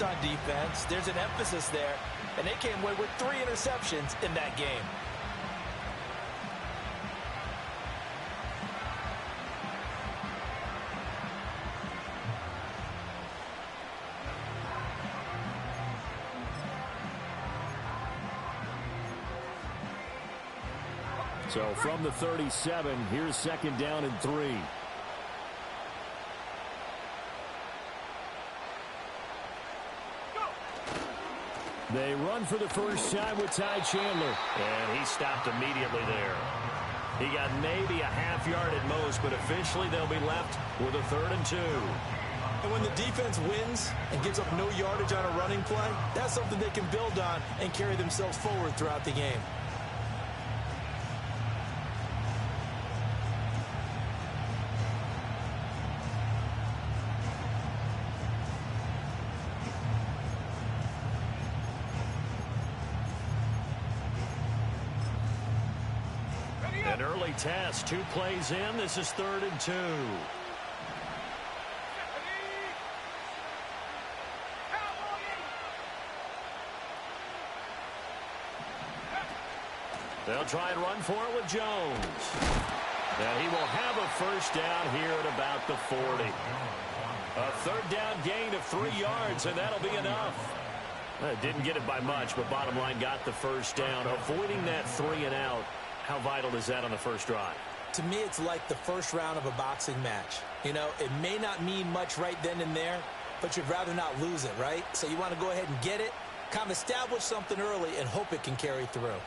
On defense, there's an emphasis there, and they came away with 3 interceptions in that game. So from the 37, here's 2nd down and 3. They run for the first time with Ty Chandler. And he stopped immediately there. He got maybe a half yard at most, but officially they'll be left with a 3rd and 2. And when the defense wins and gives up no yardage on a running play, that's something they can build on and carry themselves forward throughout the game. An early test, 2 plays in. This is 3rd and 2. They'll try and run for it with Jones. And he will have a first down here at about the 40. A 3rd down gain of 3 yards, and that'll be enough. Didn't get it by much, but bottom line got the first down. Avoiding that 3 and out. How vital is that on the first drive? To me, it's like the first round of a boxing match. You know, it may not mean much right then and there, but you'd rather not lose it, right? So you want to go ahead and get it, kind of establish something early, and hope it can carry through.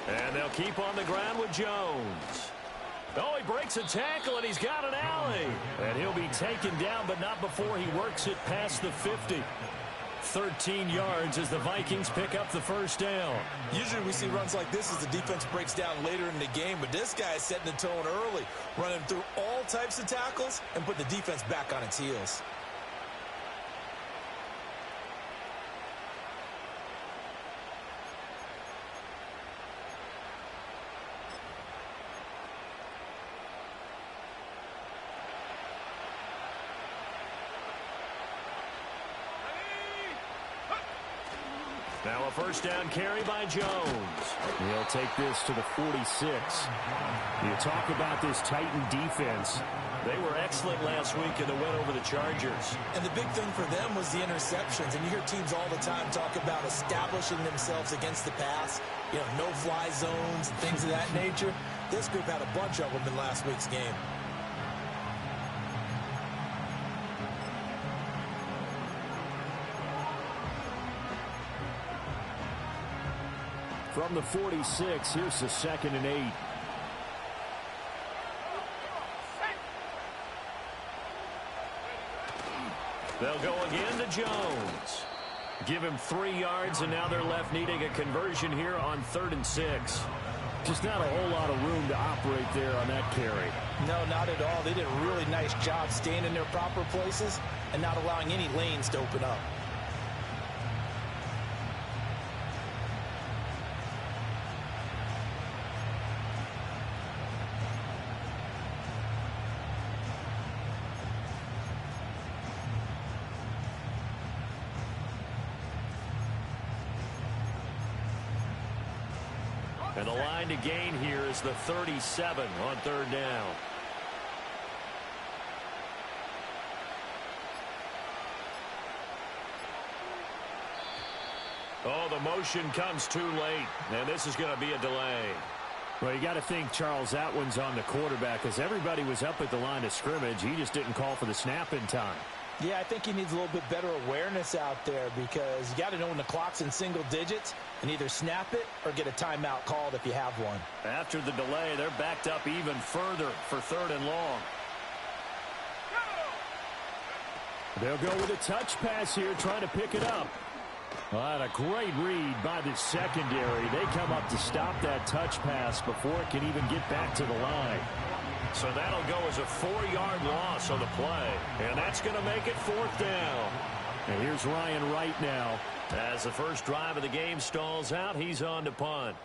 And they'll keep on the ground with Jones. Oh, he breaks a tackle, and he's got an alley. And he'll be taken down, but not before he works it past the 50. 13 yards as the Vikings pick up the first down. Usually we see runs like this as the defense breaks down later in the game, but this guy is setting the tone early, running through all types of tackles and put the defense back on its heels. Now a first down carry by Jones. He'll take this to the 46. You talk about this Titan defense. They were excellent last week in the win over the Chargers. And the big thing for them was the interceptions. And you hear teams all the time talk about establishing themselves against the pass. You know, no-fly zones and things of that nature. This group had a bunch of them in last week's game. From the 46, here's the 2nd and 8. They'll go again to Jones. Give him 3 yards, and now they're left needing a conversion here on 3rd and 6. Just not a whole lot of room to operate there on that carry. No, not at all. They did a really nice job staying in their proper places and not allowing any lanes to open up. And the line to gain here is the 37 on 3rd down. Oh, the motion comes too late, and this is going to be a delay. Well, you got to think, Charles, that one's on the quarterback because everybody was up at the line of scrimmage. He just didn't call for the snap in time. Yeah, I think he needs a little bit better awareness out there because you got to know when the clock's in single digits and either snap it or get a timeout called if you have one. After the delay, they're backed up even further for 3rd and long. They'll go with a touch pass here, trying to pick it up. Well, a great read by the secondary. They come up to stop that touch pass before it can even get back to the line. So that'll go as a 4-yard loss on the play. And that's going to make it 4th down. And here's Ryan Wright now. As the first drive of the game stalls out, he's on to punt.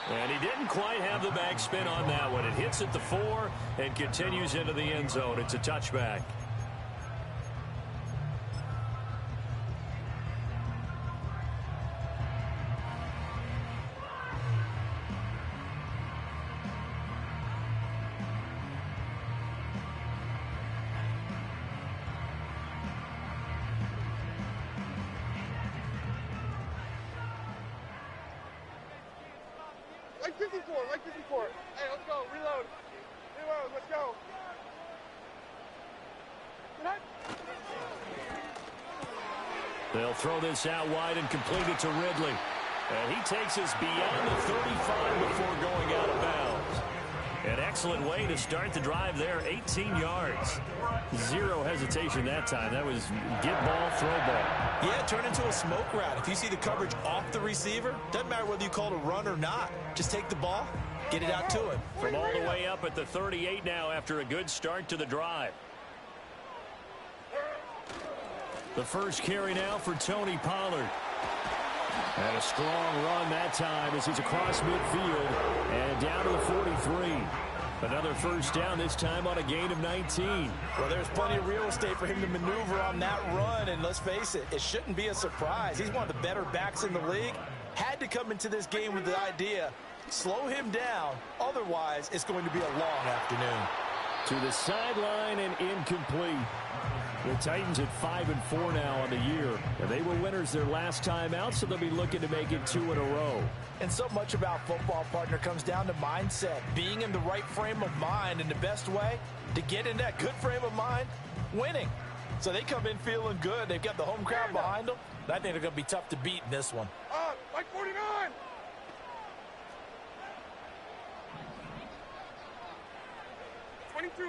And he didn't quite have the backspin on that one. It hits at the 4 and continues into the end zone. It's a touchback. Like 54, like 54. Hey, let's go, reload. Reload, let's go. They'll throw this out wide and complete it to Ridley. And he takes us beyond the 35 before going out of bounds. An excellent way to start the drive there, 18 yards. Zero hesitation that time. That was get ball, throw ball. Yeah, turn into a smoke route. If you see the coverage off the receiver, doesn't matter whether you call it a run or not. Just take the ball, get it out to him. From all the way up at the 38 now after a good start to the drive. The first carry now for Tony Pollard. And a strong run that time as he's across midfield and down to the 43. Another first down, this time on a gain of 19. Well, there's plenty of real estate for him to maneuver on that run, and let's face it, it shouldn't be a surprise. He's one of the better backs in the league. Had to come into this game with the idea, slow him down, otherwise it's going to be a long afternoon. To the sideline and incomplete. The Titans at 5-4 now on the year. And they were winners their last time out, so they'll be looking to make it 2 in a row. And so much about football, partner, comes down to mindset. Being in the right frame of mind, and the best way to get in that good frame of mind, winning. So they come in feeling good. They've got the home crowd behind them. I think they're going to be tough to beat in this one. Like 49!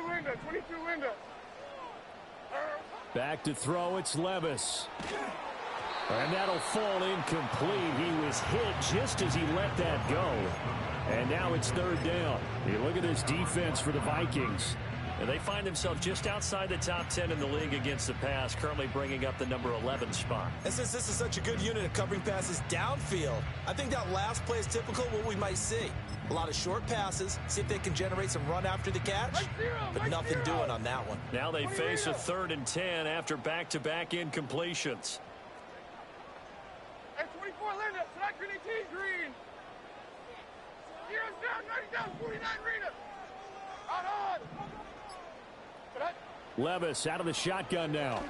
Linda, 22 Linda. Back to throw, it's Levis. And that'll fall incomplete. He was hit just as he let that go. And now it's 3rd down. Hey, look at this defense for the Vikings. And they find themselves just outside the top 10 in the league against the pass, currently bringing up the number 11 spot. And since this is such a good unit of covering passes downfield, I think that last play is typical of what we might see. A lot of short passes, see if they can generate some run after the catch, but nothing doing on that one. Now they face a 3rd and 10 after back-to-back incompletions. At 24 Linda, select green 18 green. Heroes down, 90 down, 49 Rita. On. Levis out of the shotgun now.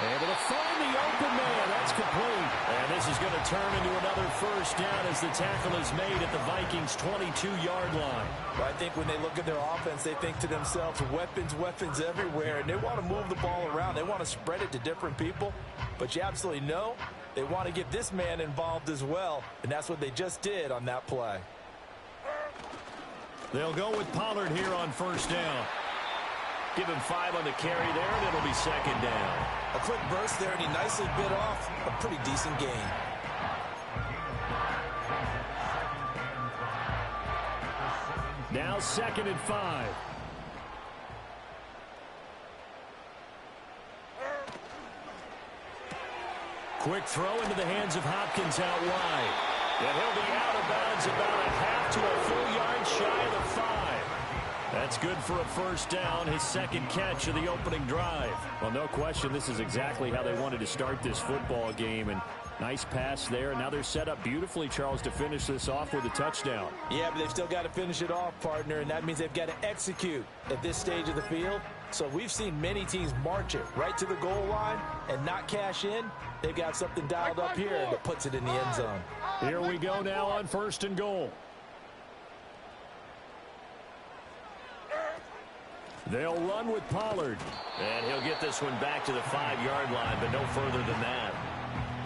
Able to find the open man. That's complete. And this is going to turn into another first down as the tackle is made at the Vikings' 22-yard line. Well, I think when they look at their offense, they think to themselves, weapons everywhere, and they want to move the ball around. They want to spread it to different people, but you absolutely know they want to get this man involved as well, and that's what they just did on that play. They'll go with Pollard here on first down. Give him 5 on the carry there, and it'll be 2nd down. A quick burst there, and he nicely bit off a pretty decent gain. Now 2nd and 5. Quick throw into the hands of Hopkins out wide. And he'll be out of bounds about a half to a full yard shy of the 5. That's good for a first down, his 2nd catch of the opening drive. Well, no question, this is exactly how they wanted to start this football game. And nice pass there. Now they're set up beautifully, Charles, to finish this off with a touchdown. Yeah, but they've still got to finish it off, partner, and that means they've got to execute at this stage of the field. So we've seen many teams march it right to the goal line and not cash in. They've got something dialed up here that puts it in the end zone. Here we go now on 1st and goal. They'll run with Pollard. And he'll get this one back to the 5-yard line, but no further than that.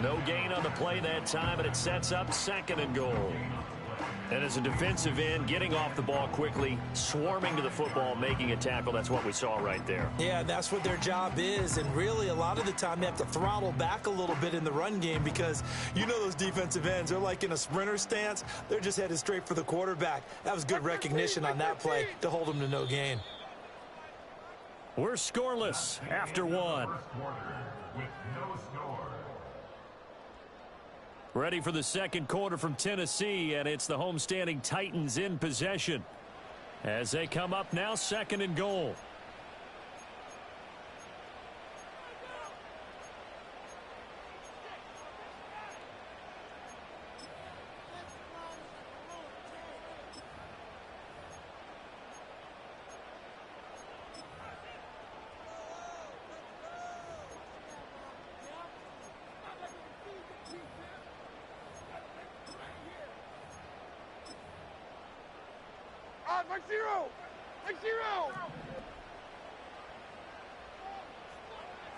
No gain on the play that time, and it sets up 2nd and goal. And as a defensive end, getting off the ball quickly, swarming to the football, making a tackle, that's what we saw right there. Yeah, that's what their job is. And really, a lot of the time, they have to throttle back a little bit in the run game because you know those defensive ends, they're like in a sprinter stance. They're just headed straight for the quarterback. That was good recognition on that play to hold them to no gain. We're scoreless after one. Ready for the second quarter from Tennessee, and it's the homestanding Titans in possession as they come up now, 2nd and goal. Mike zero! Mike zero!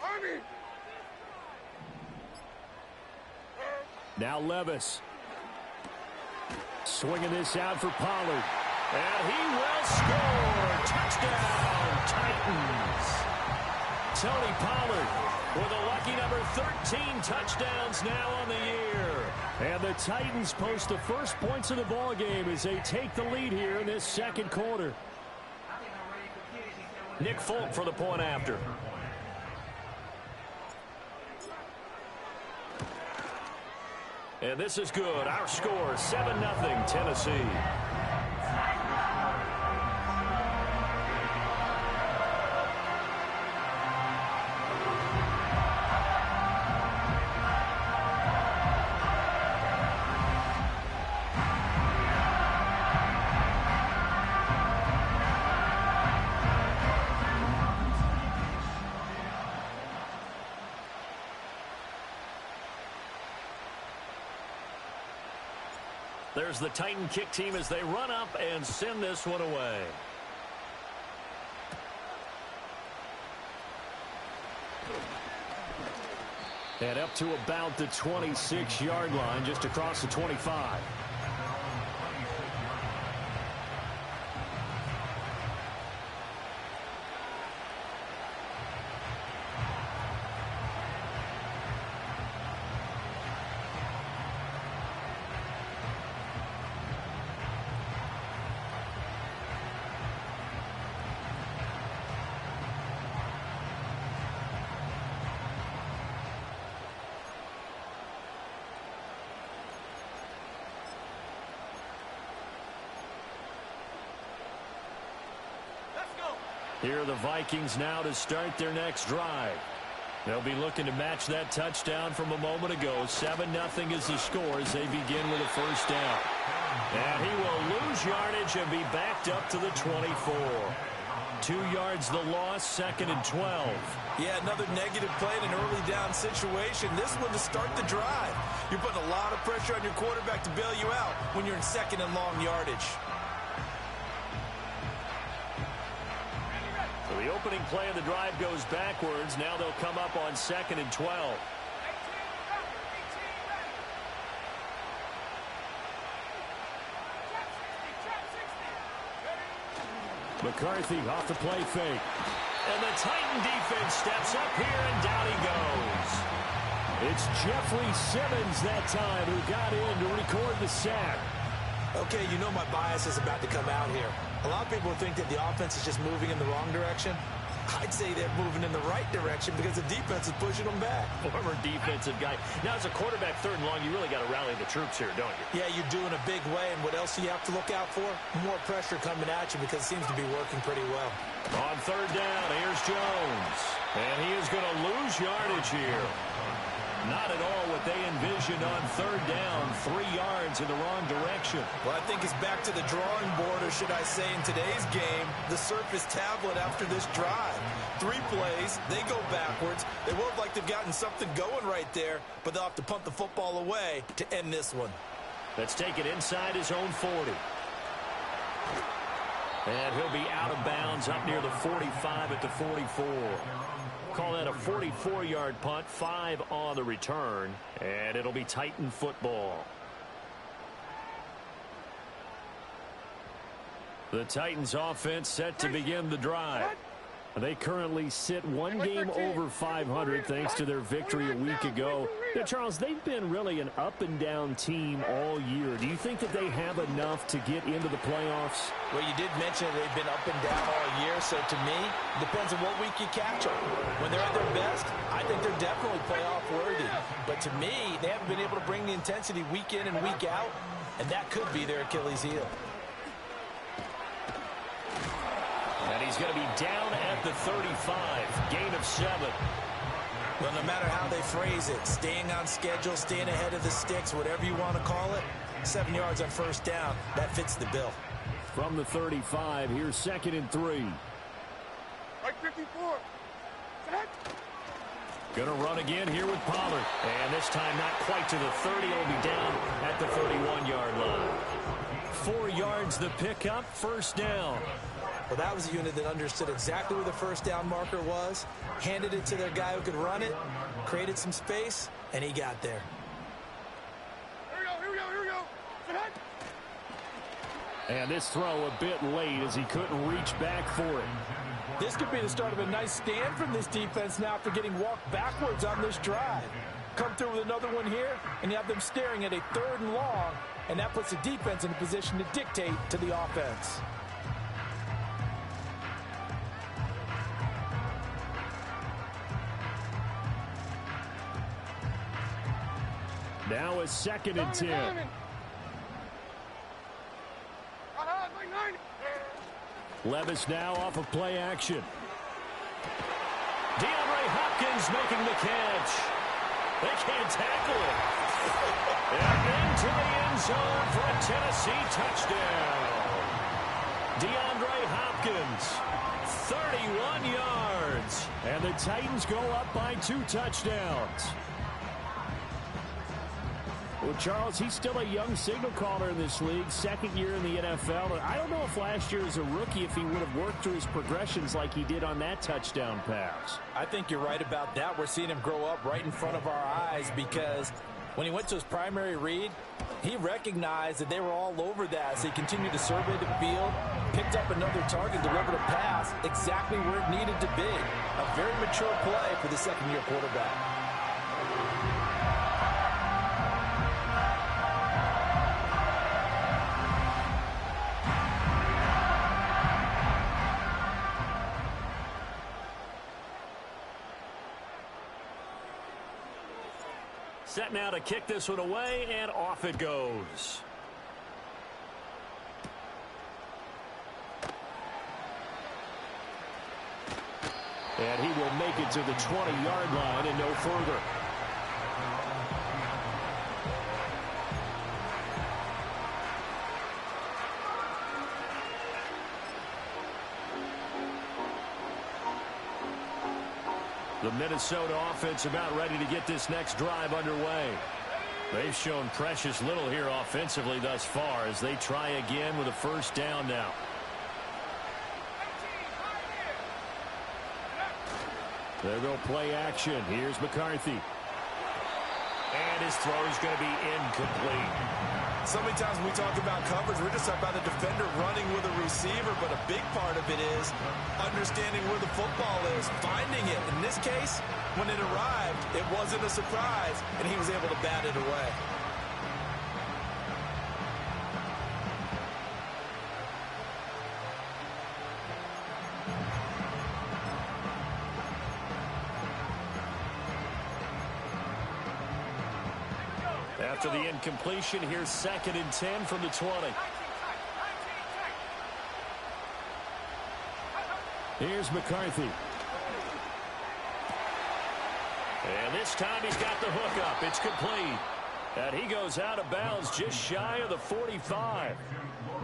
Army! Now Levis. Swinging this out for Pollard. And he will score. Touchdown, Titans. Tony Pollard with a lucky number 13 touchdowns now on the year. And the Titans post the first points of the ball game as they take the lead here in this second quarter. Nick Folk for the point after. And this is good. Our score, 7-0 Tennessee. There's the Titan kick team as they run up and send this one away. And up to about the 26-yard line, just across the 25. Here are the Vikings now to start their next drive. They'll be looking to match that touchdown from a moment ago. 7-0 is the score as they begin with a first down. And he will lose yardage and be backed up to the 24. 2 yards the loss, 2nd and 12. Yeah, another negative play in an early down situation. This one to start the drive. You're putting a lot of pressure on your quarterback to bail you out when you're in 2nd and long yardage. So the opening play of the drive goes backwards. Now they'll come up on 2nd and 12. McCarthy off the play fake. And the Titan defense steps up here, and down he goes. It's Jeffrey Simmons that time who got in to record the sack. Okay, you know my bias is about to come out here. A lot of people think that the offense is just moving in the wrong direction. I'd say they're moving in the right direction because the defense is pushing them back. Former defensive guy. Now, as a quarterback, 3rd and long, you really got to rally the troops here, don't you? Yeah, you do in a big way. And what else do you have to look out for? More pressure coming at you because it seems to be working pretty well. On 3rd down, here's Jones. And he is going to lose yardage here. Not at all what they envisioned on 3rd down. 3 yards in the wrong direction. Well, I think it's back to the drawing board, or should I say in today's game, the Surface tablet after this drive. 3 plays, they go backwards. They look like they've gotten something going right there, but they'll have to punt the football away to end this one. Let's take it inside his own 40. And he'll be out of bounds up near the 45 at the 44. Call that a 44-yard punt, 5 on the return, and it'll be Titan football. The Titans offense set to begin the drive. They currently sit one game over 500 thanks to their victory a week ago. Now, Charles, they've been really an up-and-down team all year. Do you think that they have enough to get into the playoffs? Well, you did mention they've been up and down all year, so to me, it depends on what week you catch them. When they're at their best, I think they're definitely playoff worthy. But to me, they haven't been able to bring the intensity week in and week out, and that could be their Achilles heel. And he's going to be down at the 35, gain of 7. Well, no matter how they phrase it, staying on schedule, staying ahead of the sticks, whatever you want to call it, 7 yards on first down, that fits the bill. From the 35, here's 2nd and 3. Right 54. Set. Going to run again here with Pollard. And this time not quite to the 30. He'll be down at the 31-yard line. 4 yards the pickup, first down. Well, that was a unit that understood exactly where the first down marker was, handed it to their guy who could run it, created some space, and he got there. Here we go. Set. And this throw a bit late as he couldn't reach back for it. This could be the start of a nice stand from this defense now after getting walked backwards on this drive. Come through with another one here, and you have them staring at a 3rd and long, and that puts the defense in a position to dictate to the offense. Now a 2nd and 10. Levis now off of play action. DeAndre Hopkins making the catch. They can't tackle it. And into the end zone for a Tennessee touchdown. DeAndre Hopkins, 31 yards. And the Titans go up by 2 touchdowns. Well, Charles, he's still a young signal caller in this league, 2nd year in the NFL. And I don't know if last year as a rookie, if he would have worked through his progressions like he did on that touchdown pass. I think you're right about that. We're seeing him grow up right in front of our eyes because when he went to his primary read, he recognized that they were all over that. So he continued to survey the field, picked up another target, delivered a pass exactly where it needed to be. A very mature play for the 2nd-year quarterback. Set now to kick this one away, and off it goes. And he will make it to the 20-yard line and no further. The Minnesota offense about ready to get this next drive underway. They've shown precious little here offensively thus far as they try again with a first down now. There go play action. Here's McCarthy. And his throw is going to be incomplete. So many times when we talk about coverage, we're just talking about a defender running with a receiver, but a big part of it is understanding where the football is, finding it. In this case, when it arrived, it wasn't a surprise, and he was able to bat it away. After the incompletion, here's 2nd and 10 from the 20. Here's McCarthy. And this time he's got the hook up. It's complete. And he goes out of bounds just shy of the 45.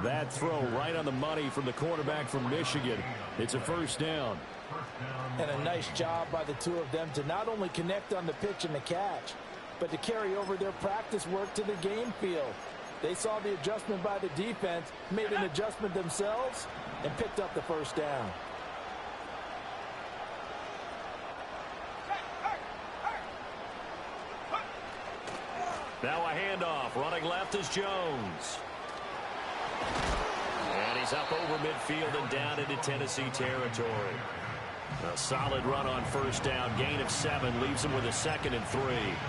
That throw right on the money from the quarterback from Michigan. It's a first down. And a nice job by the two of them to not only connect on the pitch and the catch, but to carry over their practice work to the game field. They saw the adjustment by the defense, made an adjustment themselves, and picked up the first down. Now a handoff. Running left is Jones. And He's up over midfield and down into Tennessee territory. A solid run on first down. Gain of 7 leaves him with a 2nd and 3.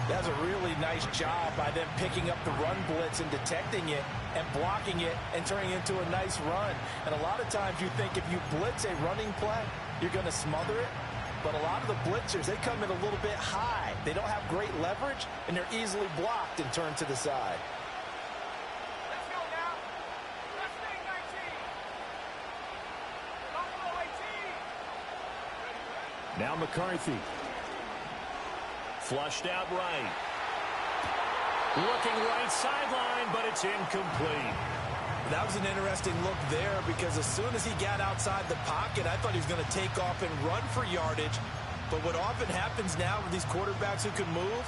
That's a really nice job by them picking up the run blitz and detecting it and blocking it and turning it into a nice run. And a lot of times you think if you blitz a running play, you're going to smother it. But a lot of the blitzers, they come in a little bit high. They don't have great leverage, and they're easily blocked and turned to the side. Let's go now. Let's stay 19. Now McCarthy. Flushed out right. Looking right sideline, but it's incomplete. That was an interesting look there because as soon as he got outside the pocket, I thought he was going to take off and run for yardage. But what often happens now with these quarterbacks who can move,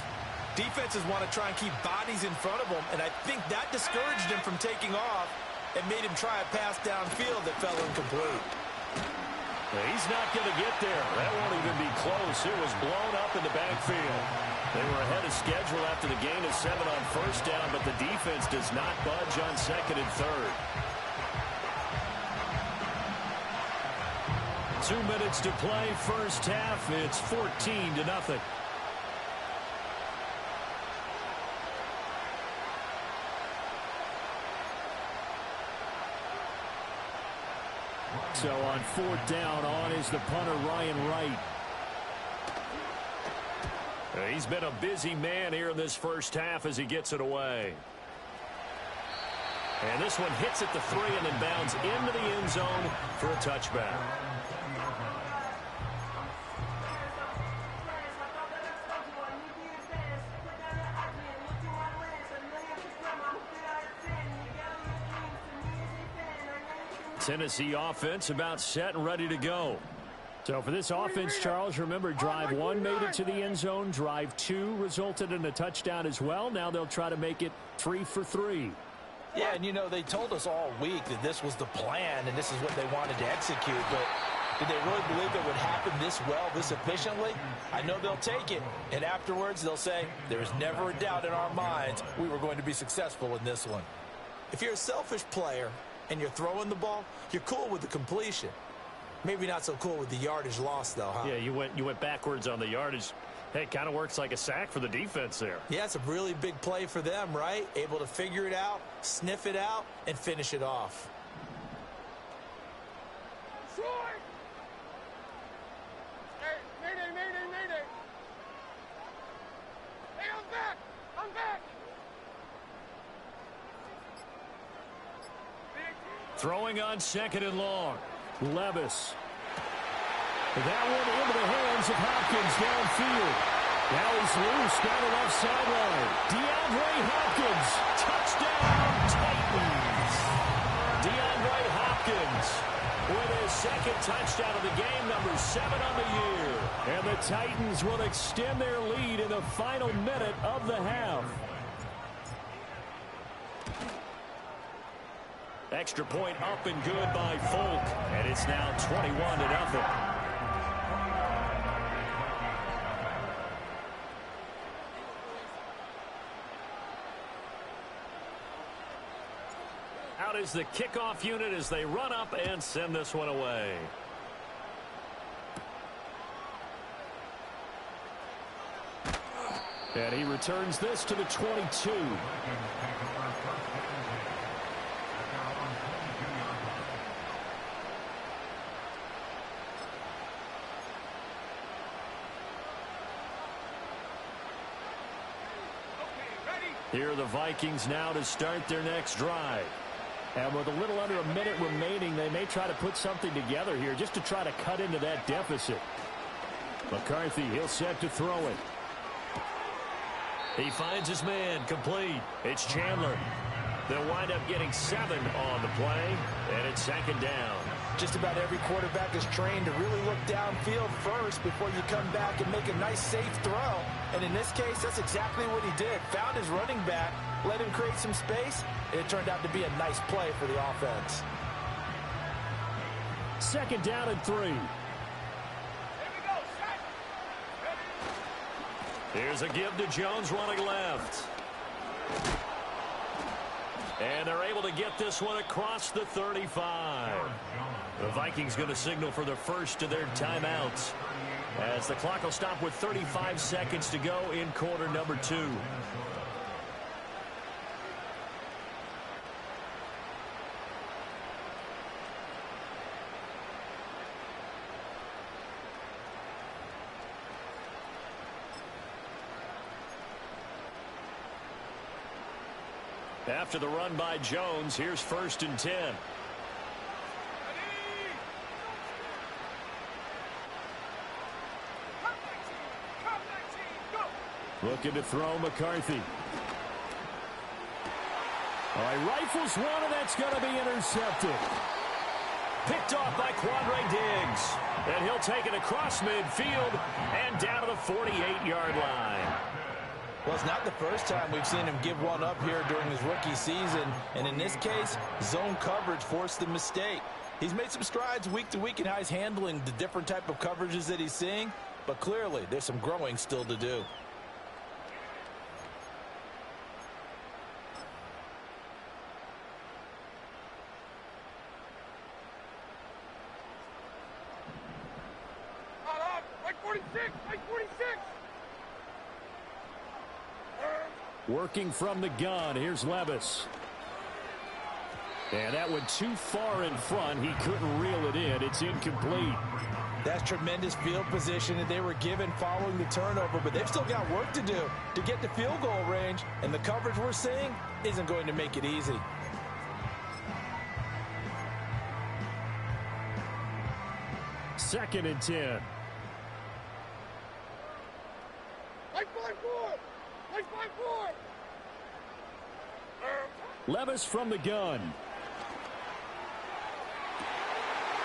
defenses want to try and keep bodies in front of them, and I think that discouraged him from taking off and made him try a pass downfield that fell incomplete. He's not going to get there. That won't even be close. It was blown up in the backfield. They were ahead of schedule after the gain of 7 on first down, but the defense does not budge on 2nd and 3rd. 2 minutes to play first half. It's 14-0. So on 4th down, on is the punter, Ryan Wright. He's been a busy man here in this first half as he gets it away. And this one hits at the 3 and then bounds into the end zone for a touchback. Tennessee offense about set and ready to go. So for this offense, Charles, remember drive 1 made it to the end zone. Drive 2 resulted in a touchdown as well. Now they'll try to make it 3 for 3. Yeah, and you know, they told us all week that this was the plan and this is what they wanted to execute, but did they really believe it would happen this well, this efficiently? I know they'll take it, and afterwards they'll say, there's never a doubt in our minds we were going to be successful in this one. If you're a selfish player and you're throwing the ball, you're cool with the completion. Maybe not so cool with the yardage loss, though, huh? Yeah, you went backwards on the yardage. Hey, it kind of works like a sack for the defense there. Yeah, it's a really big play for them, right? Able to figure it out, sniff it out, and finish it off. Short! Hey, mayday, mayday, mayday! Hey, I'm back! I'm back! Throwing on 2nd and long. Levis. That one into the hands of Hopkins downfield. Now he's loose down the left sideline. DeAndre Hopkins. Touchdown, Titans. DeAndre Hopkins with his 2nd touchdown of the game, number 7 on the year. And the Titans will extend their lead in the final minute of the half. Extra point up and good by Folk, and it's now 21-0. Out is the kickoff unit as they run up and send this one away. And he returns this to the 22. Here are the Vikings now to start their next drive. And with a little under a minute remaining, they may try to put something together here just to try to cut into that deficit. McCarthy, he'll set to throw it. He finds his man, complete. It's Chandler. They'll wind up getting 7 on the play, and it's 2nd down. Just about every quarterback is trained to really look downfield first before you come back and make a nice, safe throw. And in this case, that's exactly what he did. Found his running back, let him create some space, and it turned out to be a nice play for the offense. 2nd down and 3. Here we go, set! Here's a give to Jones running left. And they're able to get this one across the 35. The Vikings going to signal for the first of their timeouts, as the clock will stop with 35 seconds to go in quarter number 2. After the run by Jones, here's 1st and 10. Looking to throw McCarthy. All right, rifles one, and that's going to be intercepted. Picked off by Quandre Diggs. And he'll take it across midfield and down to the 48-yard line. Well, it's not the first time we've seen him give one up here during his rookie season. And in this case, zone coverage forced the mistake. He's made some strides week to week in how he's handling the different type of coverages that he's seeing. But clearly, there's some growing still to do. Working from the gun, here's Levis. And that went too far in front. He couldn't reel it in. It's incomplete. That's tremendous field position that they were given following the turnover, but they've still got work to do to get to field goal range, and the coverage we're seeing isn't going to make it easy. Second and 10. Levis from the gun.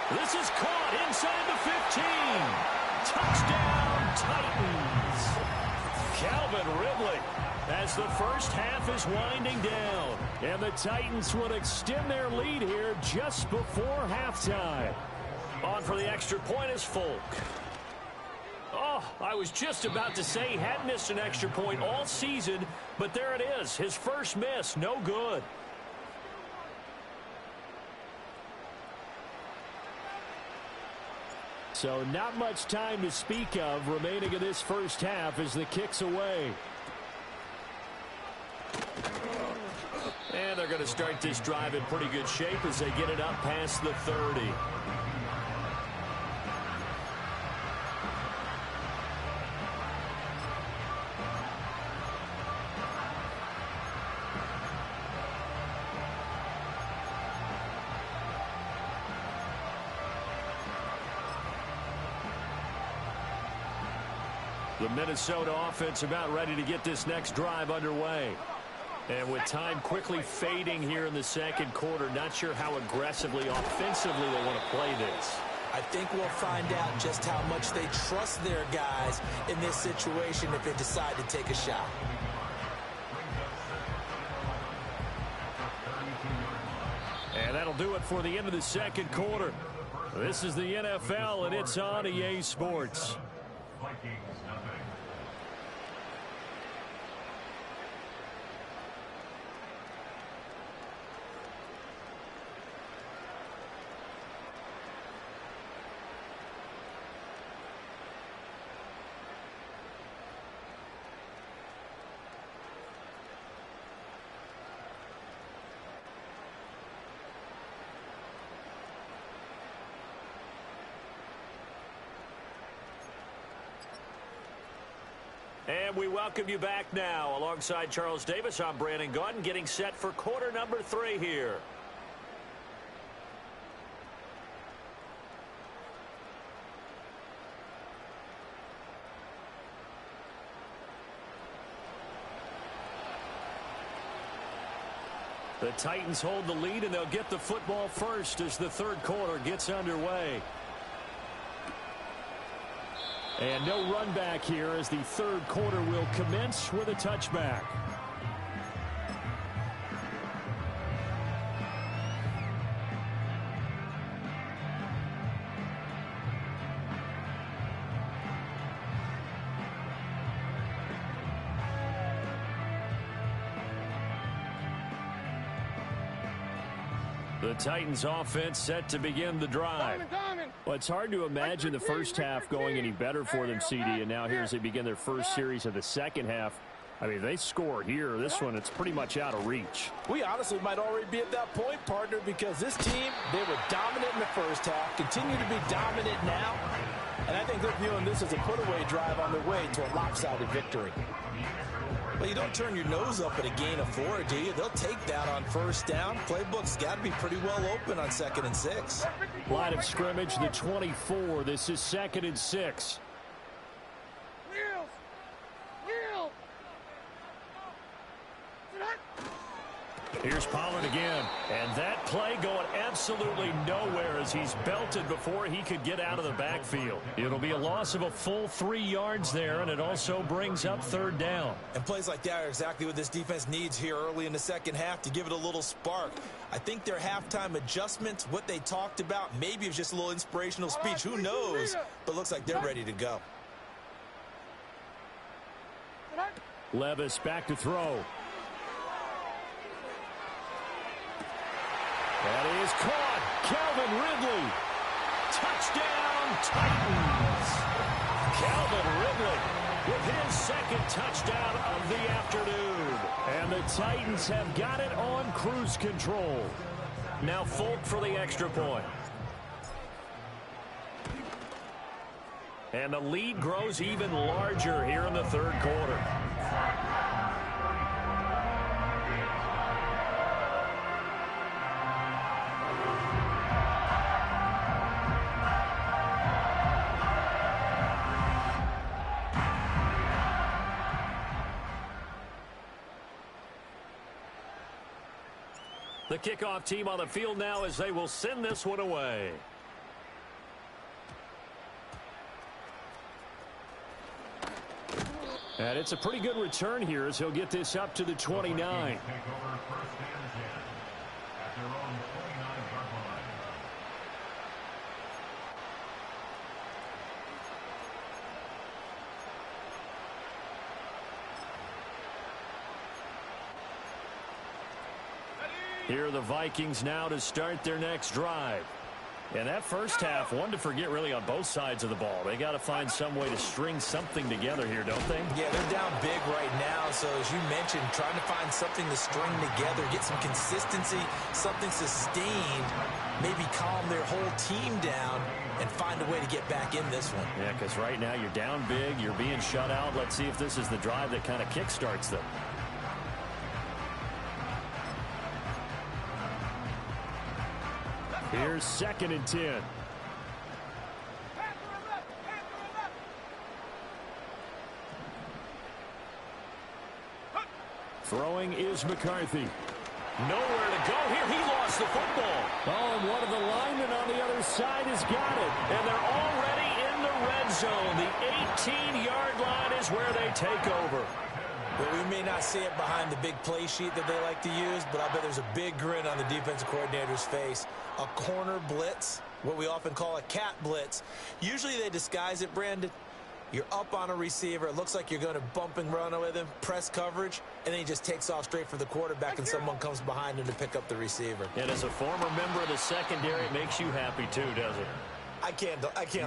This is caught inside the 15. Touchdown, Titans. Calvin Ridley, as the first half is winding down. And the Titans would extend their lead here just before halftime. On for the extra point is Folk. Oh, I was just about to say he hadn't missed an extra point all season, but there it is. His first miss, no good. So not much time to speak of remaining in this first half as the kick's away. And they're going to start this drive in pretty good shape as they get it up past the 30. The Minnesota offense about ready to get this next drive underway. And with time quickly fading here in the second quarter, not sure how aggressively, offensively they want to play this. I think we'll find out just how much they trust their guys in this situation if they decide to take a shot. And that'll do it for the end of the second quarter. This is the NFL, and it's on EA Sports. And we welcome you back now. Alongside Charles Davis, I'm Brandon Gaudin, getting set for quarter number 3 here. The Titans hold the lead, and they'll get the football first as the third quarter gets underway. And no run back here as the third quarter will commence with a touchback. The Titans offense set to begin the drive. Well, it's hard to imagine the first half going any better for them, CD, and now here as they begin their first series of the second half. I mean, they score here. This one, it's pretty much out of reach. We honestly might already be at that point, partner, because this team, they were dominant in the first half, continue to be dominant now, and I think they're viewing this as a put-away drive on their way to a lopsided victory. Well, you don't turn your nose up at a gain of 4, do you? They'll take that on first down. Playbook's got to be pretty well open on 2nd and 6. Line of scrimmage, the 24. This is 2nd and 6. Here's Pollard again. And that play going absolutely nowhere as he's belted before he could get out of the backfield. It'll be a loss of a full 3 yards there, and it also brings up 3rd down. And plays like that are exactly what this defense needs here early in the second half to give it a little spark. I think their halftime adjustments, what they talked about, maybe it was just a little inspirational speech. Who knows? But looks like they're ready to go. Levis back to throw. That is caught. Calvin Ridley. Touchdown, Titans. Calvin Ridley with his 2nd touchdown of the afternoon. And the Titans have got it on cruise control. Now Folk for the extra point. And the lead grows even larger here in the 3rd quarter. The kickoff team on the field now as they will send this one away. And it's a pretty good return here as he'll get this up to the 29. Here are the Vikings now to start their next drive. And that first half, one to forget really on both sides of the ball. They got to find some way to string something together here, don't they? Yeah, they're down big right now. So as you mentioned, trying to find something to string together, get some consistency, something sustained, maybe calm their whole team down and find a way to get back in this one. Yeah, because right now you're down big, you're being shut out. Let's see if this is the drive that kind of kickstarts them. Here's 2nd and 10. Throwing is McCarthy. Nowhere to go here. He lost the football. Oh, and one of the linemen on the other side has got it. And they're already in the red zone. The 18-yard line is where they take over. Well, we may not see it behind the big play sheet that they like to use, but I bet there's a big grin on the defensive coordinator's face. A corner blitz, what we often call a cat blitz. Usually they disguise it, Brandon. You're up on a receiver. It looks like you're going to bump and run with him, press coverage, and then he just takes off straight for the quarterback, and someone comes behind him to pick up the receiver. And as a former member of the secondary, it makes you happy too, doesn't it? I can't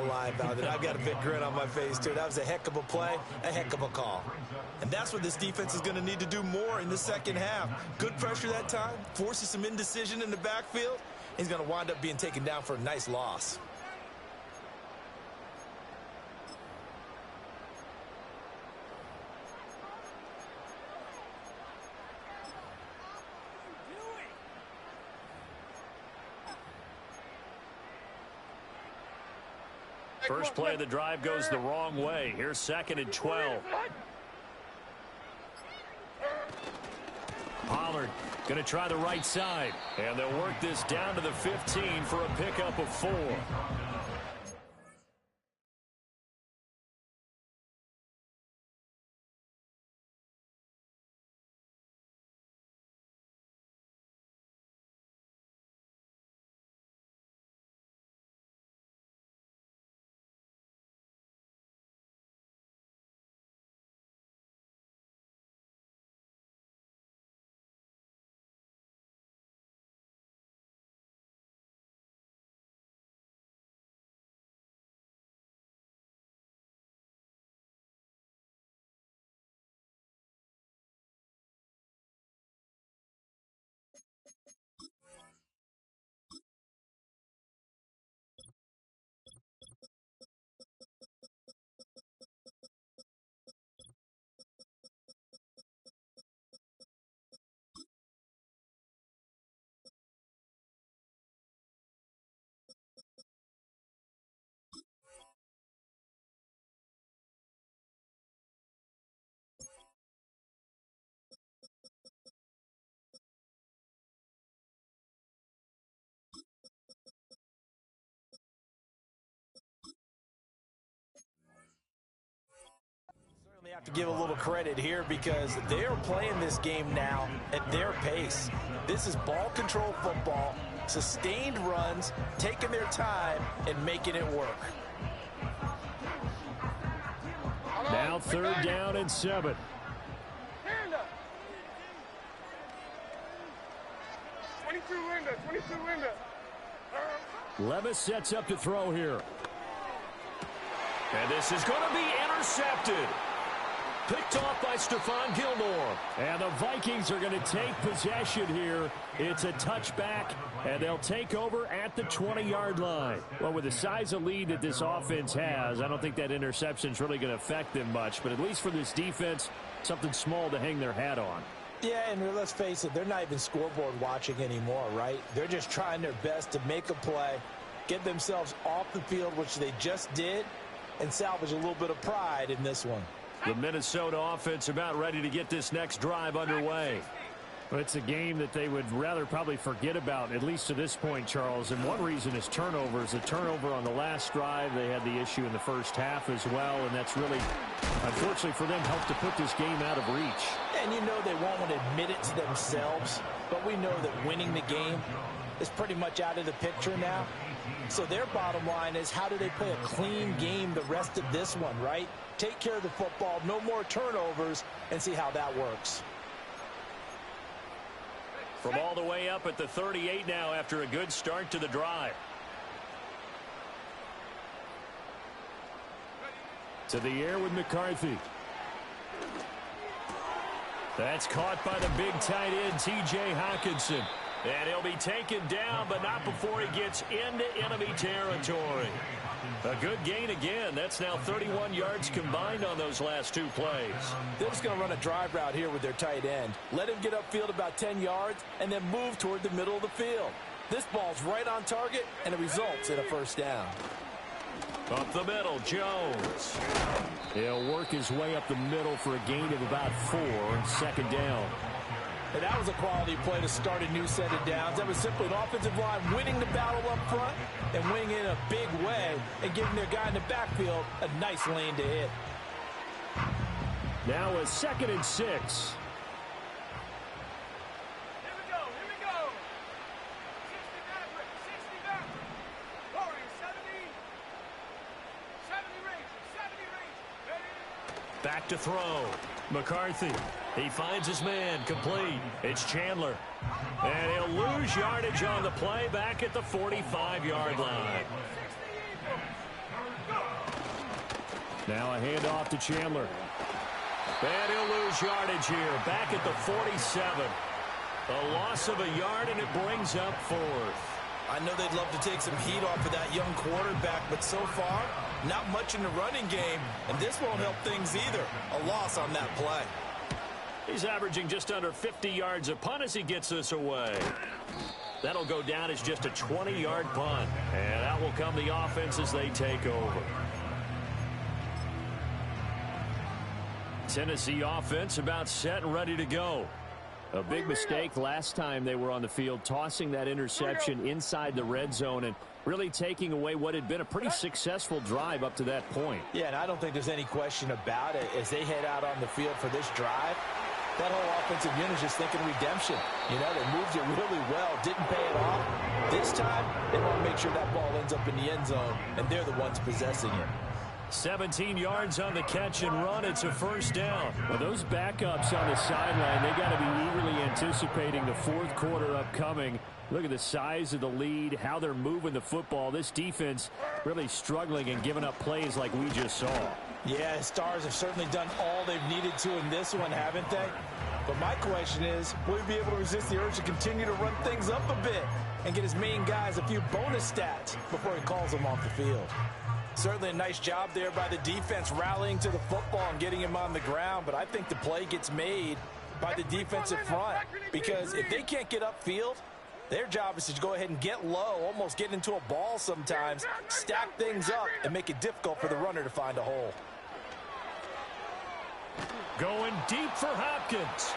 lie about it. I've got a big grin on my face, too. That was a heck of a play, a heck of a call. And that's what this defense is going to need to do more in the second half. Good pressure that time, forces some indecision in the backfield. He's going to wind up being taken down for a nice loss. First play of the drive goes the wrong way. Here's 2nd and 12. Pollard going to try the right side. And they'll work this down to the 15 for a pickup of 4. have to give a little credit here because they are playing this game now at their pace. This is ball control football, sustained runs, taking their time and making it work. Now 3rd down and 7. Hand up. 22 Linda, 22 Linda. Levis sets up to throw here. And this is going to be intercepted. Picked off by Stephon Gilmore. And the Vikings are going to take possession here. It's a touchback, and they'll take over at the 20-yard line. Well, with the size of lead that this offense has, I don't think that interception is really going to affect them much. But at least for this defense, something small to hang their hat on. Yeah, and let's face it, they're not even scoreboard watching anymore, right? They're just trying their best to make a play, get themselves off the field, which they just did, and salvage a little bit of pride in this one. The Minnesota offense about ready to get this next drive underway. Well, it's a game that they would rather probably forget about, at least to this point, Charles. And one reason is turnovers. The turnover on the last drive, they had the issue in the first half as well, and that's really, unfortunately for them, helped to put this game out of reach. And you know they won't want to admit it to themselves, but we know that winning the game is pretty much out of the picture now. So their bottom line is, how do they play a clean game the rest of this one, right? Take care of the football, no more turnovers, and see how that works. From all the way up at the 38 now after a good start to the drive. To the air with McCarthy. That's caught by the big tight end, T.J. Hockenson. And he'll be taken down, but not before he gets into enemy territory. A good gain again. That's now 31 yards combined on those last 2 plays. They're just going to run a drive route here with their tight end. Let him get upfield about 10 yards and then move toward the middle of the field. This ball's right on target, and it results in a first down. Up the middle, Jones. He'll work his way up the middle for a gain of about 4, 2nd down. And that was a quality play to start a new set of downs. That was simply an offensive line winning the battle up front and winning it in a big way and giving their guy in the backfield a nice lane to hit. Now a 2nd and 6. Here we go, here we go. 60 Maverick, 60 Maverick. Warrior, 70 range, 70 range. Ready? Back to throw. McCarthy. He finds his man, complete. It's Chandler. And he'll lose yardage on the play back at the 45-yard line. Now a handoff to Chandler. And he'll lose yardage here, back at the 47. A loss of a yard, and it brings up 4th. I know they'd love to take some heat off of that young quarterback, but so far, not much in the running game, and this won't help things either. A loss on that play. He's averaging just under 50 yards a punt as he gets this away. That'll go down as just a 20-yard punt, and out will come the offense as they take over. Tennessee offense about set and ready to go. A big mistake last time they were on the field, tossing that interception inside the red zone and really taking away what had been a pretty successful drive up to that point. Yeah, and I don't think there's any question about it. As they head out on the field for this drive, that whole offensive unit is just thinking redemption. You know, they moved it really well, didn't pay it off. This time, they want to make sure that ball ends up in the end zone, and they're the ones possessing it. 17 yards on the catch and run. It's a first down. Well, those backups on the sideline, they got to be eagerly anticipating the 4th quarter upcoming. Look at the size of the lead, how they're moving the football. This defense really struggling and giving up plays like we just saw. Yeah, Stars have certainly done all they've needed to in this one, haven't they? But my question is, will he be able to resist the urge to continue to run things up a bit and get his main guys a few bonus stats before he calls them off the field? Certainly a nice job there by the defense rallying to the football and getting him on the ground, but I think the play gets made by the defensive front because if they can't get upfield, their job is to go ahead and get low, almost get into a ball sometimes, stack things up, and make it difficult for the runner to find a hole. Going deep for Hopkins.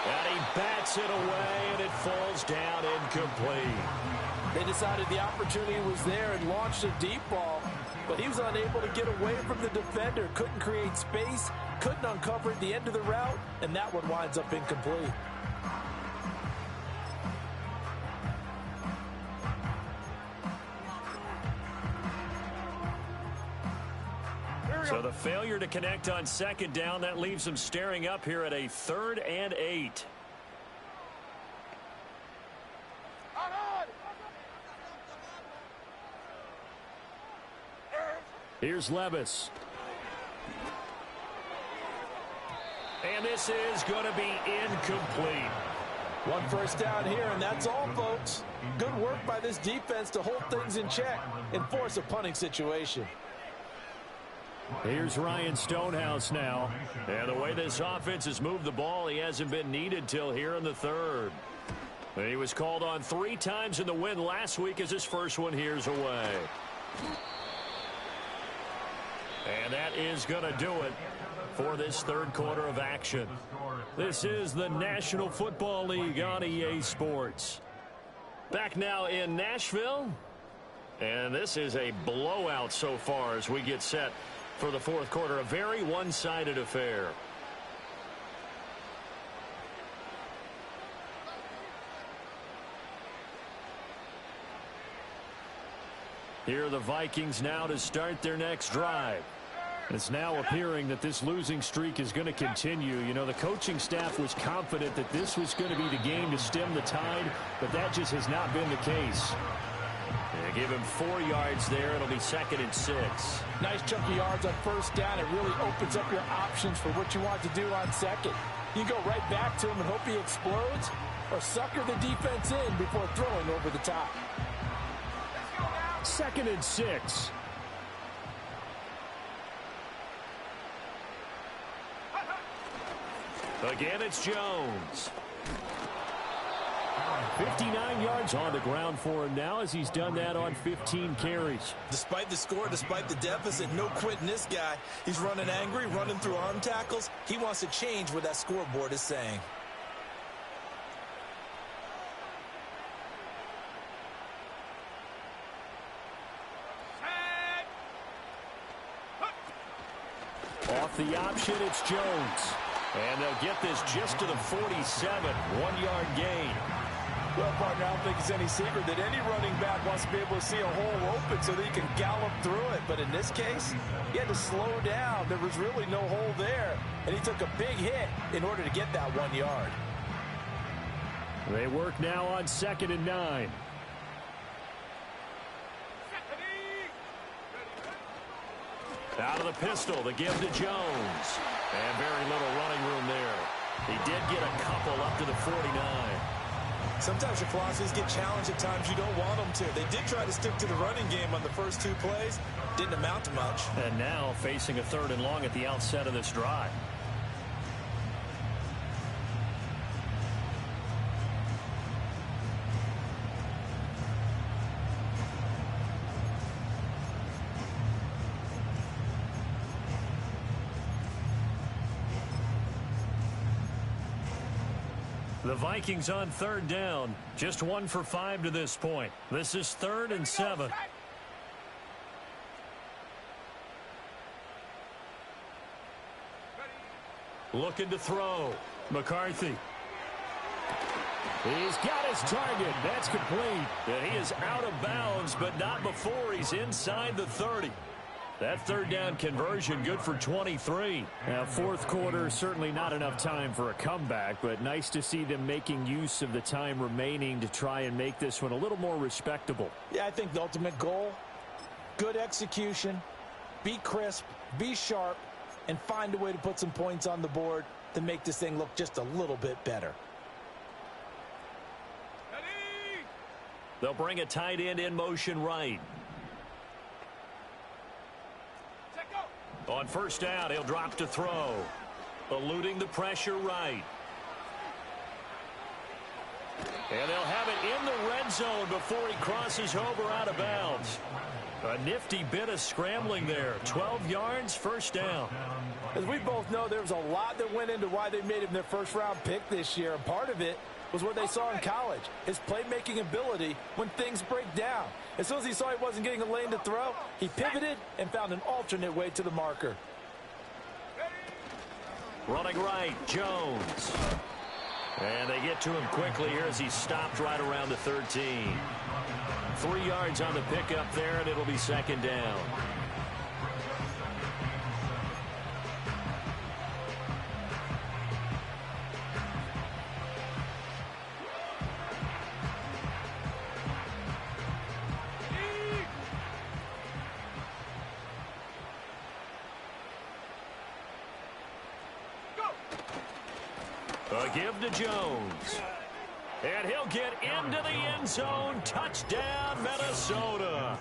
And he bats it away, and it falls down incomplete. They decided the opportunity was there and launched a deep ball, but he was unable to get away from the defender, couldn't create space, couldn't uncover at the end of the route, and that one winds up incomplete. So the failure to connect on second down, that leaves them staring up here at a 3rd and 8. Here's Levis. And this is going to be incomplete. One first down here, and that's all, folks. Good work by this defense to hold things in check and force a punting situation. Here's Ryan Stonehouse now. And the way this offense has moved the ball, he hasn't been needed till here in the 3rd. He was called on 3 times in the win last week as his first one here's away. And that is going to do it for this 3rd quarter of action. This is the National Football League on EA Sports. Back now in Nashville. And this is a blowout so far as we get set for the 4th quarter. A very one-sided affair. Here are the Vikings now to start their next drive. It's now appearing that this losing streak is going to continue. You know, the coaching staff was confident that this was going to be the game to stem the tide, but that just has not been the case. They give him 4 yards there. It'll be 2nd and 6. Nice chunky yards on first down. It really opens up your options for what you want to do on second. You go right back to him and hope he explodes, or sucker the defense in before throwing over the top. 2nd and 6. Again, it's Jones. 59 yards on the ground for him now as he's done that on 15 carries. Despite the score, despite the deficit, no quitting this guy. He's running angry, running through arm tackles. He wants to change what that scoreboard is saying. Off the option, it's Jones. And they'll get this just to the 47. 1-yard gain. Well, partner, I don't think it's any secret that any running back wants to be able to see a hole open so that he can gallop through it. But in this case, he had to slow down. There was really no hole there. And he took a big hit in order to get that 1 yard. They work now on 2nd and 9. Out of the pistol, the give to Jones. And very little running room there. He did get a couple up to the 49. Sometimes your philosophies get challenged at times you don't want them to. They did try to stick to the running game on the first 2 plays. Didn't amount to much. And now facing a 3rd and long at the outset of this drive. The Vikings on 3rd down. Just 1 for 5 to this point. This is 3rd and 7. Looking to throw. McCarthy. He's got his target. That's complete. And he is out of bounds, but not before he's inside the 30. That 3rd down conversion good for 23. Now, 4th quarter, certainly not enough time for a comeback, but nice to see them making use of the time remaining to try and make this one a little more respectable. Yeah, I think the ultimate goal, good execution, be crisp, be sharp, and find a way to put some points on the board to make this thing look just a little bit better. They'll bring a tight end in motion right. On 1st down, he'll drop to throw. Eluding the pressure right. And they'll have it in the red zone before he crosses over out of bounds. A nifty bit of scrambling there. 12 yards, 1st down. As we both know, there was a lot that went into why they made him their 1st-round pick this year. And part of it was what they saw in college, his playmaking ability when things break down. As soon as he saw he wasn't getting a lane to throw, he pivoted and found an alternate way to the marker. Running right, Jones. And they get to him quickly here as he's stopped right around the 13. 3 yards on the pickup there, and it'll be second down. A give to Jones. And he'll get into the end zone. Touchdown, Minnesota.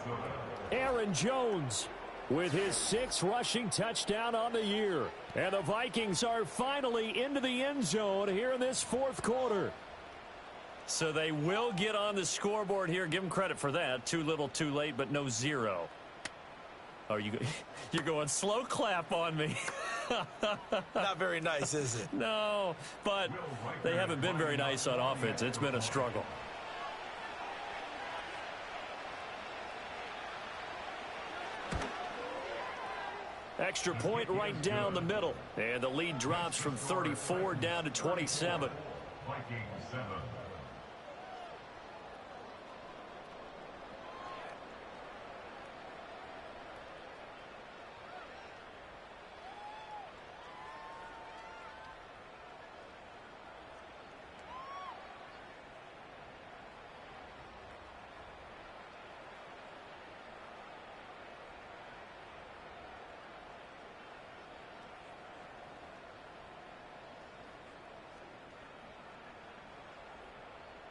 Aaron Jones with his 6th rushing touchdown on the year. And the Vikings are finally into the end zone here in this 4th quarter. So they will get on the scoreboard here. Give them credit for that. Too little, too late, but no 0. Oh, you're going slow clap on me. Not very nice, is it? No, but they haven't been very nice on offense. It's been a struggle. Extra point right down the middle. And the lead drops from 34 down to 27.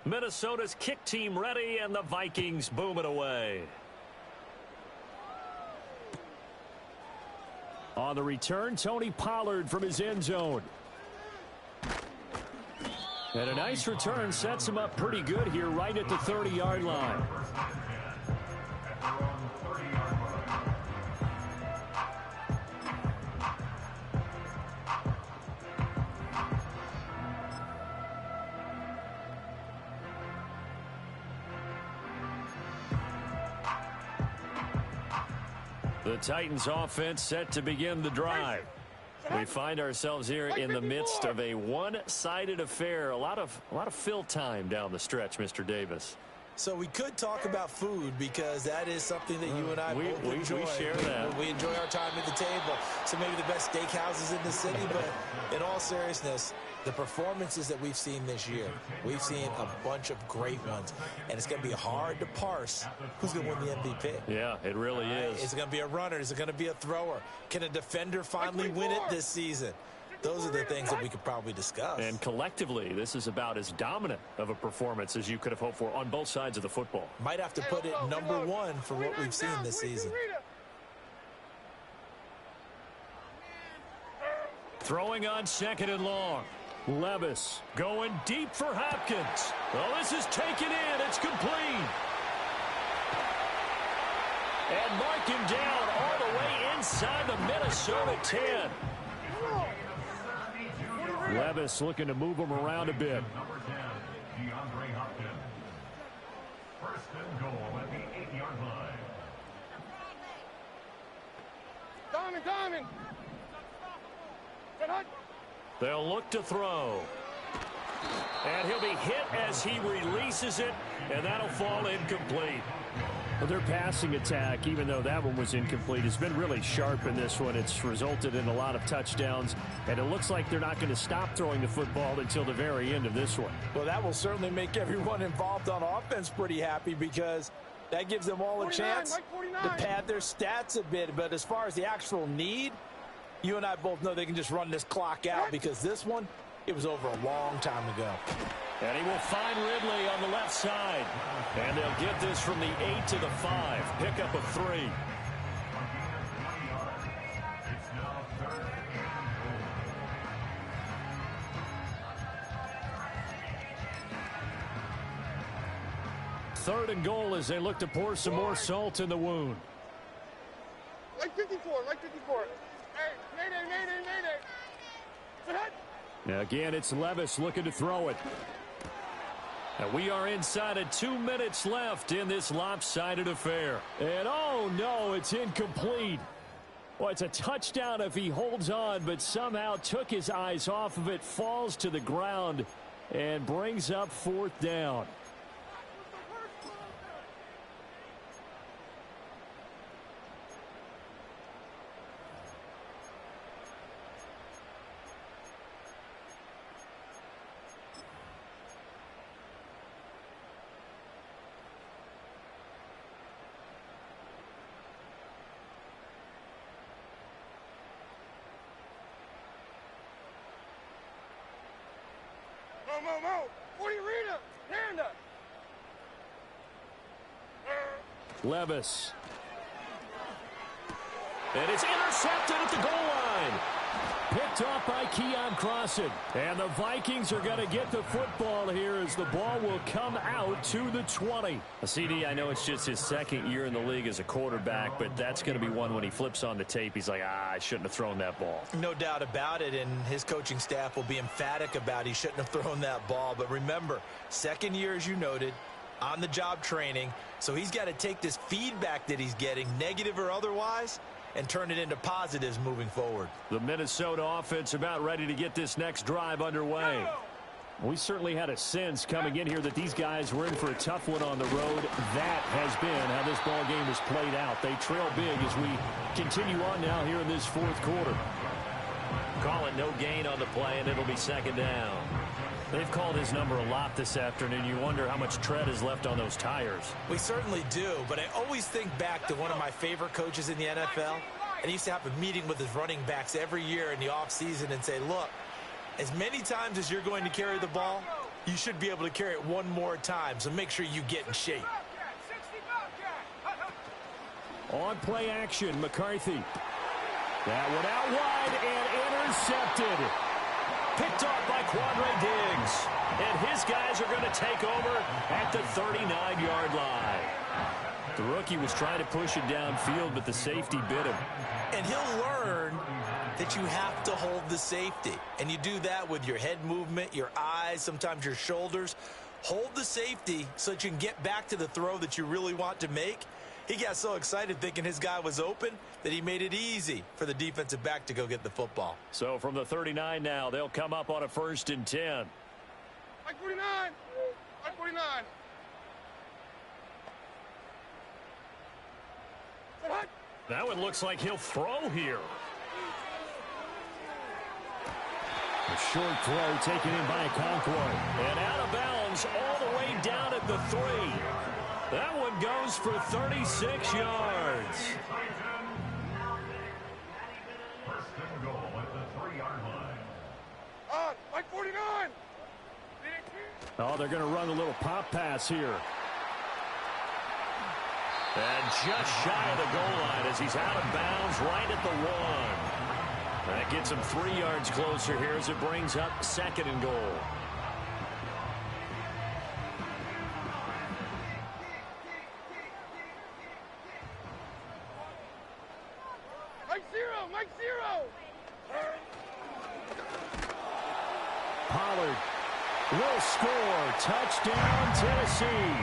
Minnesota's kick team ready, and the Vikings boom it away. On the return, Tony Pollard from his end zone. And a nice return sets him up pretty good here right at the 30-yard line. The Titans offense set to begin the drive. We find ourselves here in the midst of a one-sided affair. A lot of fill time down the stretch, Mr. Davis. So we could talk about food because that is something that you and I both enjoy. We share that. We enjoy our time at the table. So maybe the best steakhouses in the city, but in all seriousness, the performances that we've seen this year, we've seen a bunch of great ones, and it's going to be hard to parse who's going to win the MVP. Yeah, it really is. Is it going to be a runner? Is it going to be a thrower? Can a defender finally win it this season? Those are the things that we could probably discuss. And collectively, this is about as dominant of a performance as you could have hoped for on both sides of the football. Might have to put it number 1 for what we've seen this season. Throwing on 2nd and long. Levis going deep for Hopkins. Well, this is taken in. It's complete. And mark him down all the way inside the Minnesota 10. Levis looking to move him around a bit. First and goal at the 8-yard line. Diamond. They'll look to throw. And he'll be hit as he releases it, and that'll fall incomplete. Well, their passing attack, even though that one was incomplete, has been really sharp in this one. It's resulted in a lot of touchdowns, and it looks like they're not going to stop throwing the football until the very end of this one. Well, that will certainly make everyone involved on offense pretty happy because that gives them all a chance to pad their stats a bit. But as far as the actual need, you and I both know they can just run this clock out because this one, it was over a long time ago. And he will find Ridley on the left side. And they'll get this from the 8 to the 5. Pickup of 3. Third and goal as they look to pour some more salt in the wound. Like 54. Hey, mayday. Now again, it's Levis looking to throw it. And we are inside of 2 minutes left in this lopsided affair. And oh no, it's incomplete. Well, it's a touchdown if he holds on, but somehow took his eyes off of it, falls to the ground, and brings up 4th down. Mo, 40 Rita, Nanda. Levis. And it's intercepted at the goal line. Picked off by Keon Crossan. And the Vikings are going to get the football here as the ball will come out to the 20. CD, I know it's just his 2nd year in the league as a quarterback, but that's going to be one when he flips on the tape. He's like, I shouldn't have thrown that ball. No doubt about it, and his coaching staff will be emphatic about he shouldn't have thrown that ball. But remember, 2nd year, as you noted, on-the-job training, so he's got to take this feedback that he's getting, negative or otherwise, and turn it into positives moving forward. The Minnesota offense about ready to get this next drive underway. We certainly had a sense coming in here that these guys were in for a tough one on the road. That has been how this ball game has played out. They trail big as we continue on now here in this 4th quarter. Call it no gain on the play, and it'll be 2nd down. They've called his number a lot this afternoon. You wonder how much tread is left on those tires. We certainly do, but I always think back to one of my favorite coaches in the NFL. And he used to have a meeting with his running backs every year in the offseason and say, look, as many times as you're going to carry the ball, you should be able to carry it one more time, so make sure you get in shape. On play action, McCarthy. That one out wide and intercepted. Picked off by Quandre Diggs. And his guys are going to take over at the 39-yard line. The rookie was trying to push it downfield, but the safety bit him. And he'll learn that you have to hold the safety. And you do that with your head movement, your eyes, sometimes your shoulders. Hold the safety so that you can get back to the throw that you really want to make. He got so excited thinking his guy was open that he made it easy for the defensive back to go get the football. So from the 39 now, they'll come up on a 1st and 10. Like 49. Like 49. That one looks like he'll throw here. A short throw taken in by Concord. And out of bounds all the way down at the 3. That one goes for 36 yards. First and goal at the 3-yard line. Like 49. Oh, they're going to run a little pop pass here. And just shy of the goal line as he's out of bounds right at the 1. That gets him 3 yards closer here as it brings up 2nd and goal. Mike zero. Pollard will score. Touchdown, Tennessee.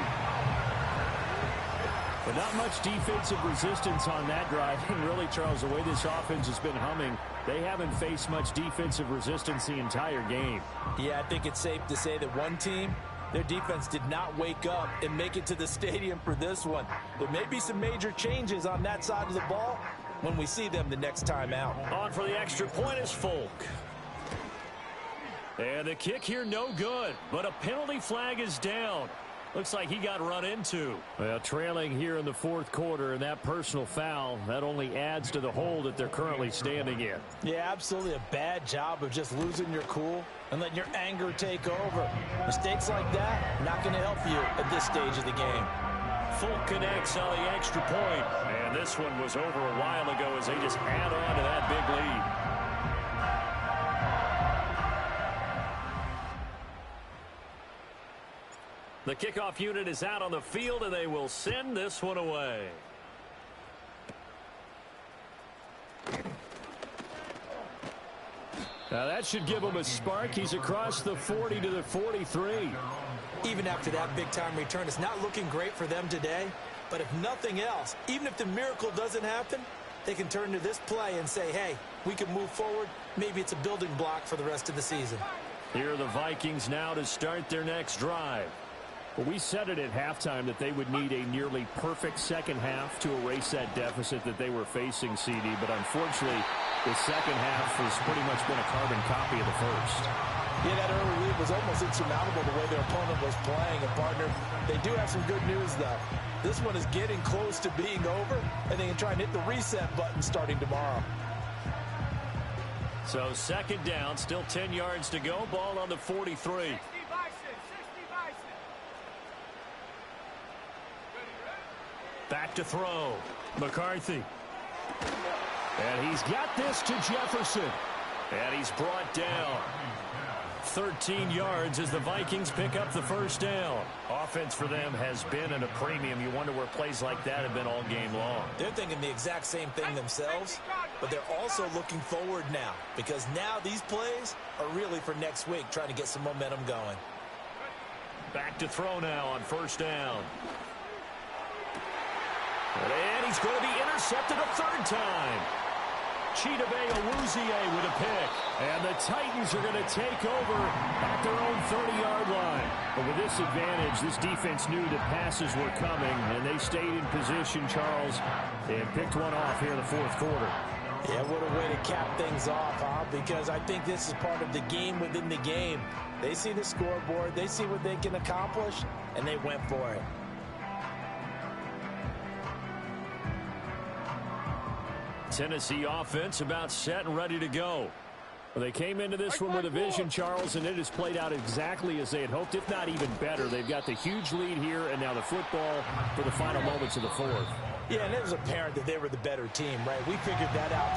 But not much defensive resistance on that drive. And really, Charles, the way this offense has been humming, they haven't faced much defensive resistance the entire game. Yeah, I think it's safe to say that one team, their defense did not wake up and make it to the stadium for this one. There may be some major changes on that side of the ball when we see them the next time out. On for the extra point is Folk. And the kick here no good, but a penalty flag is down. Looks like he got run into. Well, trailing here in the 4th quarter, and that personal foul, that only adds to the hole that they're currently standing in. Yeah, absolutely a bad job of just losing your cool and letting your anger take over. Mistakes like that, not going to help you at this stage of the game. Folk connects on the extra point. And this one was over a while ago as they just add on to that big lead. The kickoff unit is out on the field, and they will send this one away. Now that should give him a spark. He's across the 40 to the 43. even after that big-time return. It's not looking great for them today, but if nothing else, even if the miracle doesn't happen, they can turn to this play and say, hey, we can move forward. Maybe it's a building block for the rest of the season. Here are the Vikings now to start their next drive. Well, we said it at halftime that they would need a nearly perfect second half to erase that deficit that they were facing, CD. But unfortunately, the second half has pretty much been a carbon copy of the first. Yeah, that early lead was almost insurmountable the way their opponent was playing. And, partner, they do have some good news, though. This one is getting close to being over, and they can try and hit the reset button starting tomorrow. So second down, still 10 yards to go. Ball on the 43. Back to throw. McCarthy. And he's got this to Jefferson. And he's brought down. 13 yards as the Vikings pick up the first down. Offense for them has been at a premium. You wonder where plays like that have been all game long. They're thinking the exact same thing themselves, but they're also looking forward now because now these plays are really for next week, trying to get some momentum going. Back to throw now on first down. And he's going to be intercepted a third time. Chidobe Awuzie with a pick. And the Titans are going to take over at their own 30-yard line. But with this advantage, this defense knew that passes were coming, and they stayed in position, Charles, and picked one off here in the fourth quarter. Yeah, what a way to cap things off, huh? Because I think this is part of the game within the game. They see the scoreboard, they see what they can accomplish, and they went for it. Tennessee offense about set and ready to go. Well, they came into this one with a vision, Charles, and it has played out exactly as they had hoped, if not even better. They've got the huge lead here, and now the football for the final moments of the fourth. Yeah, and it was apparent that they were the better team, right? We figured that out